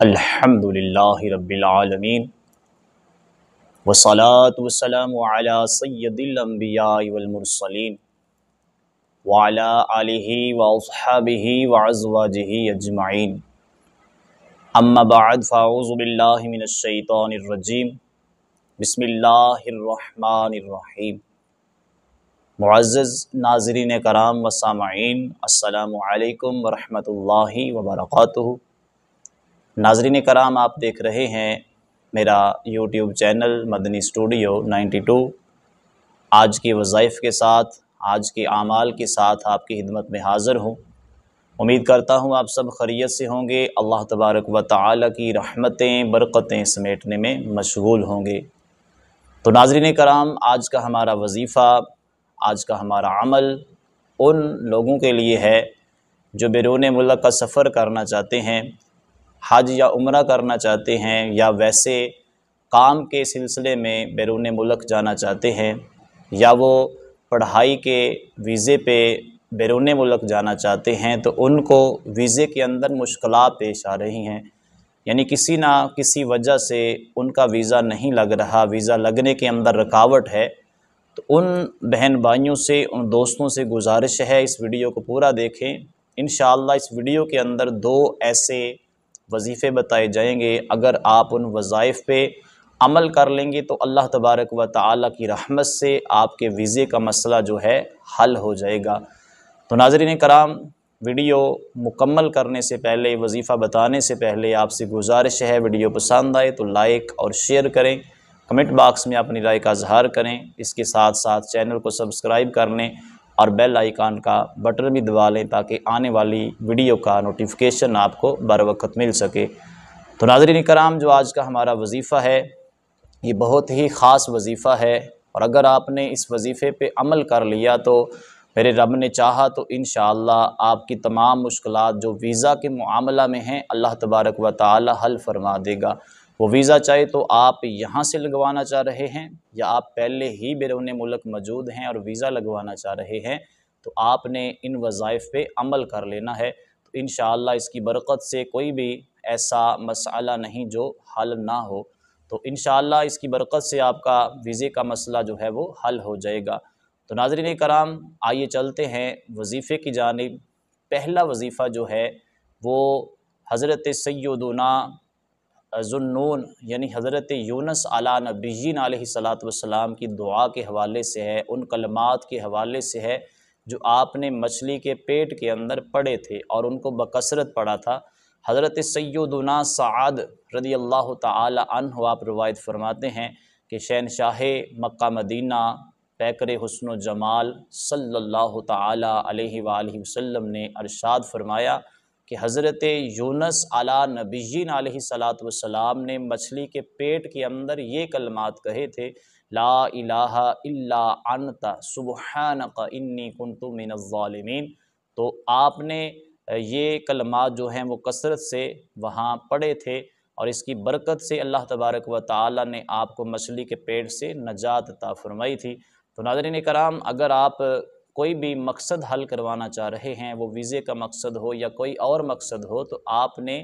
الحمدللہ رب العالمین والصلاة والسلام علی سید الانبیاء والمرسلین وعلی آلہ واصحابہ وازواجہ اجمعین اما بعد فاعوذ باللہ من الشیطان الرجیم بسم اللہ الرحمن الرحیم۔ معزز ناظرین کرام و سامعین، السلام علیکم ورحمۃ اللہ وبرکاتہ۔ ناظرین کرام، آپ دیکھ رہے ہیں میرا یوٹیوب چینل مدنی اسٹوڈیو 92۔ آج کے وظائف کے ساتھ، آج کے اعمال کے ساتھ آپ کی خدمت میں حاضر ہوں۔ امید کرتا ہوں آپ سب خیریت سے ہوں گے، اللہ تبارک و تعالی کی رحمتیں برکتیں سمیٹنے میں مشغول ہوں گے۔ تو ناظرین کرام، آج کا ہمارا وظیفہ، آج کا ہمارا عمل ان لوگوں کے لیے ہے جو بیرون ملک کا سفر کرنا چاہتے ہیں، حج یا عمرہ کرنا چاہتے ہیں، یا ویسے کام کے سلسلے میں بیرون ملک جانا چاہتے ہیں، یا وہ پڑھائی کے ویزے پہ بیرون ملک جانا چاہتے ہیں، تو ان کو ویزے کے اندر مشکلات پیش آ رہی ہیں، یعنی کسی نہ کسی وجہ سے ان کا ویزا نہیں لگ رہا، ویزا لگنے کے اندر رکاوٹ ہے۔ تو ان بہن بھائیوں سے، ان دوستوں سے گزارش ہے، اس ویڈیو کو پورا دیکھیں۔ انشاءاللہ اس ویڈیو کے اندر 2 ایسے وظیفے بتائے جائیں گے، اگر آپ ان وظائف پہ عمل کر لیں گے تو اللہ تبارک و تعالی کی رحمت سے آپ کے ویزے کا مسئلہ جو ہے حل ہو جائے گا۔ تو ناظرین کرام، ویڈیو مکمل کرنے سے پہلے، وظیفہ بتانے سے پہلے آپ سے گزارش ہے، ویڈیو پسند آئے تو لائک اور شیئر کریں، کمنٹ باکس میں اپنی رائے کا اظہار کریں، اس کے ساتھ ساتھ چینل کو سبسکرائب کر لیں اور بیل آئیکن کا بٹن بھی دبا لیں تاکہ آنے والی ویڈیو کا نوٹیفیکیشن آپ کو بر وقت مل سکے۔ تو ناظرین کرام، جو آج کا ہمارا وظیفہ ہے یہ بہت ہی خاص وظیفہ ہے، اور اگر آپ نے اس وظیفے پہ عمل کر لیا تو میرے رب نے چاہا تو انشاءاللہ آپ کی تمام مشکلات جو ویزا کے معاملہ میں ہیں اللہ تبارک و تعالی حل فرما دے گا۔ وہ ویزا چاہے تو آپ یہاں سے لگوانا چاہ رہے ہیں، یا آپ پہلے ہی بیرون ملک موجود ہیں اور ویزا لگوانا چاہ رہے ہیں، تو آپ نے ان وظائف پہ عمل کر لینا ہے۔ تو انشاءاللہ اس کی برکت سے کوئی بھی ایسا مسئلہ نہیں جو حل نہ ہو، تو انشاءاللہ اس کی برکت سے آپ کا ویزے کا مسئلہ جو ہے وہ حل ہو جائے گا۔ تو ناظرین کرام، آئیے چلتے ہیں وظیفے کی جانب۔ پہلا وظیفہ جو ہے وہ حضرت سیدنا ذوالنون یعنی حضرت یونس علیہ نبیین علیہ السلام کی دعا کے حوالے سے ہے، ان کلمات کے حوالے سے ہے جو آپ نے مچھلی کے پیٹ کے اندر پڑھے تھے اور ان کو بکثرت پڑھا تھا۔ حضرت سیدنا سعد رضی اللہ تعالی عنہ آپ روایت فرماتے ہیں کہ شہنشاہ مکہ مدینہ پیکر حسن و جمال صلی اللہ تعالی علیہ وآلہ وسلم نے ارشاد فرمایا کہ حضرت یونس علیہ نبیین علیہ السلام نے مچھلی کے پیٹ کے اندر یہ کلمات کہے تھے، لا الہ الا انت سبحانک انی کنت من الظالمین۔ تو آپ نے یہ کلمات جو ہیں وہ کثرت سے وہاں پڑھے تھے، اور اس کی برکت سے اللہ تبارک و تعالی نے آپ کو مچھلی کے پیٹ سے نجات عطا فرمائی تھی۔ تو ناظرین کرام، اگر آپ کوئی بھی مقصد حل کروانا چاہ رہے ہیں، وہ ویزے کا مقصد ہو یا کوئی اور مقصد ہو، تو آپ نے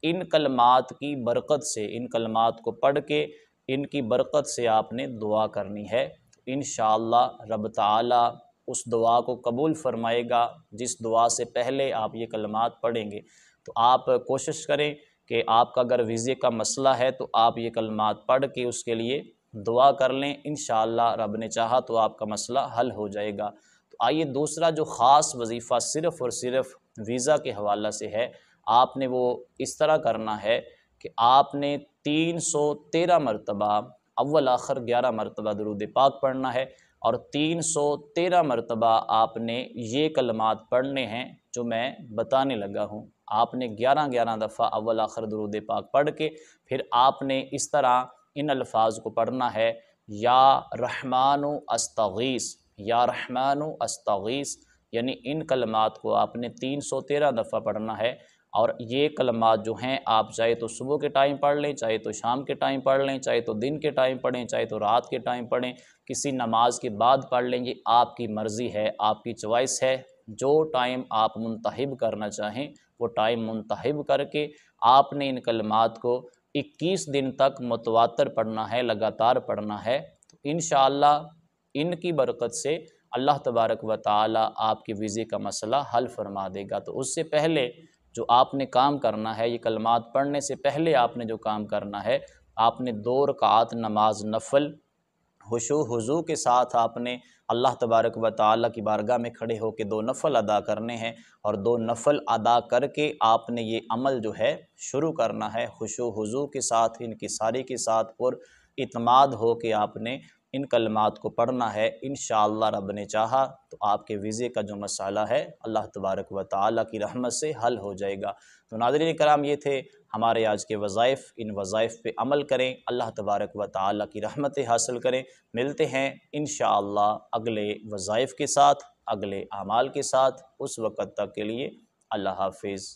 ان کلمات کی برکت سے، ان کلمات کو پڑھ کے ان کی برکت سے آپ نے دعا کرنی ہے۔ انشاءاللہ رب تعالی اس دعا کو قبول فرمائے گا جس دعا سے پہلے آپ یہ کلمات پڑھیں گے۔ تو آپ کوشش کریں کہ آپ کا اگر ویزے کا مسئلہ ہے تو آپ یہ کلمات پڑھ کے اس کے لیے دعا کر لیں، انشاءاللہ رب نے چاہا تو آپ کا مسئلہ حل ہو جائے گا۔ تو آئیے دوسرا جو خاص وظیفہ صرف اور صرف ویزا کے حوالے سے ہے، آپ نے وہ اس طرح کرنا ہے کہ آپ نے 313 مرتبہ اول آخر 11 مرتبہ درود پاک پڑھنا ہے، اور 313 مرتبہ آپ نے یہ کلمات پڑھنے ہیں جو میں بتانے لگا ہوں۔ آپ نے 11 دفعہ اول آخر درود پاک پڑھ کے پھر آپ نے اس طرح ان الفاظ کو پڑھنا ہے، یا رحمان استغیث، یا رحمان استغیث، یعنی ان کلمات کو آپ نے 313 دفعہ پڑھنا ہے۔ اور یہ کلمات جو ہیں آپ چاہے تو صبح کے ٹائم پڑھ لیں، چاہے تو شام کے ٹائم پڑھ لیں، چاہے تو دن کے ٹائم پڑھیں، چاہے تو رات کے ٹائم پڑھیں، کسی نماز کے بعد پڑھ لیں، یہ آپ کی مرضی ہے، آپ کی چوائس ہے، جو ٹائم آپ منتخب کرنا چاہیں وہ ٹائم منتخب کر کے آپ نے ان کلمات کو 21 دن تک متواتر پڑھنا ہے، لگاتار پڑھنا ہے۔ تو انشاءاللہ ان کی برکت سے اللہ تبارک و تعالی آپ کے ویزے کا مسئلہ حل فرما دے گا۔ تو اس سے پہلے جو آپ نے کام کرنا ہے، یہ کلمات پڑھنے سے پہلے آپ نے جو کام کرنا ہے، آپ نے 2 رکعات نماز نفل خشوع خضوع کے ساتھ آپ نے اللہ تبارک و تعالیٰ کی بارگاہ میں کھڑے ہو کے 2 نفل ادا کرنے ہیں، اور 2 نفل ادا کر کے آپ نے یہ عمل جو ہے شروع کرنا ہے خشوع خضوع کے ساتھ، انکساری کے ساتھ، اور اعتماد ہو کے آپ نے ان کلمات کو پڑھنا ہے۔ انشاءاللہ رب نے چاہا تو آپ کے ویزے کا جو مسئلہ ہے اللہ تبارک و تعالیٰ کی رحمت سے حل ہو جائے گا۔ تو ناظرین کرام، یہ تھے ہمارے آج کے وظائف۔ ان وظائف پہ عمل کریں، اللہ تبارک و تعالیٰ کی رحمتیں حاصل کریں۔ ملتے ہیں انشاءاللہ اگلے وظائف کے ساتھ، اگلے اعمال کے ساتھ۔ اس وقت تک کے لیے اللہ حافظ۔